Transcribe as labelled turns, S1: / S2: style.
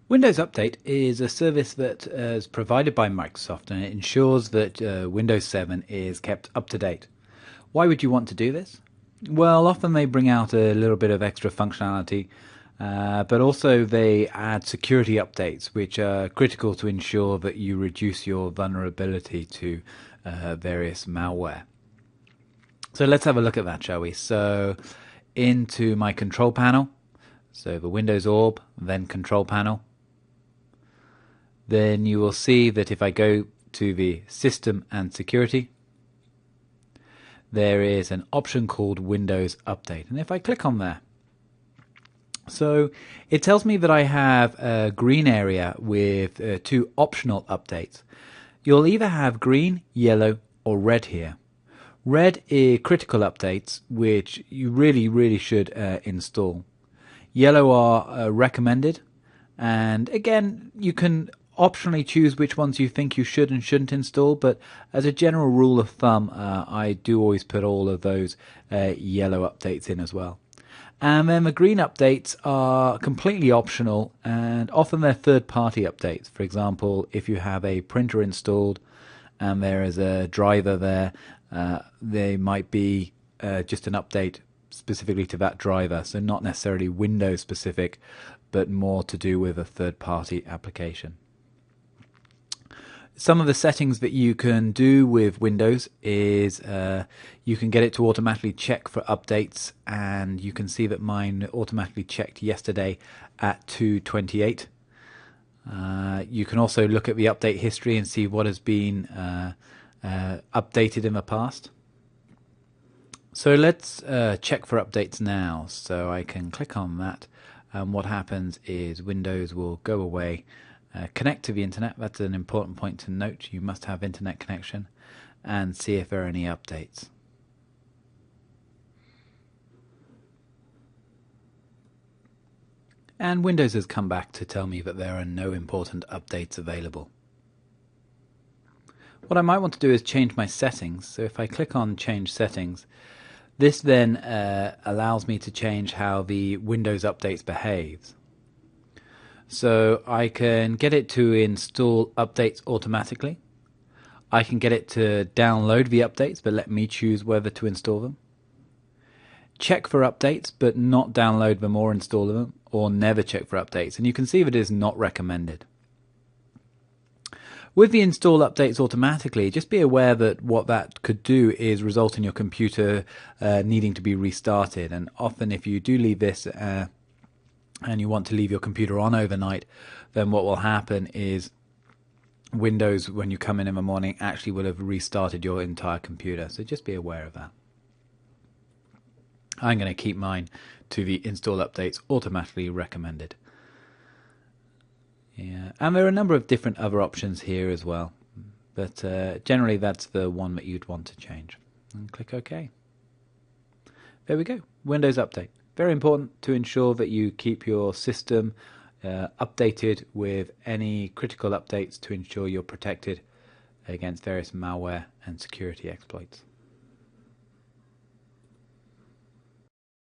S1: Windows Update is a service that is provided by Microsoft, and it ensures that Windows 7 is kept up to date. Why would you want to do this? Well, often they bring out a little bit of extra functionality, but also they add security updates which are critical to ensure that you reduce your vulnerability to various malware. So let's have a look at that, shall we? So into my control panel, so the Windows orb, then control panel. Then you will see that if I go to the System and Security, there is an option called Windows Update. And if I click on there, so it tells me that I have a green area with two optional updates. You'll either have green, yellow, or red here. Red is critical updates, which you really should install. Yellow are recommended, and again, you can optionally choose which ones you think you should and shouldn't install, but as a general rule of thumb, I do always put all of those yellow updates in as well. And then the green updates are completely optional, and often they're third-party updates. For example, if you have a printer installed and there is a driver there, they might be just an update specifically to that driver, so not necessarily Windows specific, but more to do with a third-party application. Some of the settings that you can do with Windows is you can get it to automatically check for updates, and you can see that mine automatically checked yesterday at 2:28. You can also look at the update history and see what has been updated in the past. So let's check for updates now. So I can click on that, and what happens is Windows will go away, connect to the internet. That's an important point to note. You must have internet connection, and see if there are any updates. And Windows has come back to tell me that there are no important updates available. What I might want to do is change my settings. So if I click on Change Settings, this then allows me to change how the Windows Updates behaves. So I can get it to install updates automatically. I can get it to download the updates, but let me choose whether to install them. Check for updates, but not download them or install them, or never check for updates. And you can see that it is not recommended. With the install updates automatically, just be aware that what that could do is result in your computer needing to be restarted. And often if you do leave this and you want to leave your computer on overnight, then what will happen is Windows, when you come in the morning, actually will have restarted your entire computer. So just be aware of that. I'm going to keep mine to the install updates automatically recommended. Yeah, and there are a number of different other options here as well, but generally that's the one that you'd want to change. And click OK. There we go, Windows Update. Very important to ensure that you keep your system updated with any critical updates to ensure you're protected against various malware and security exploits.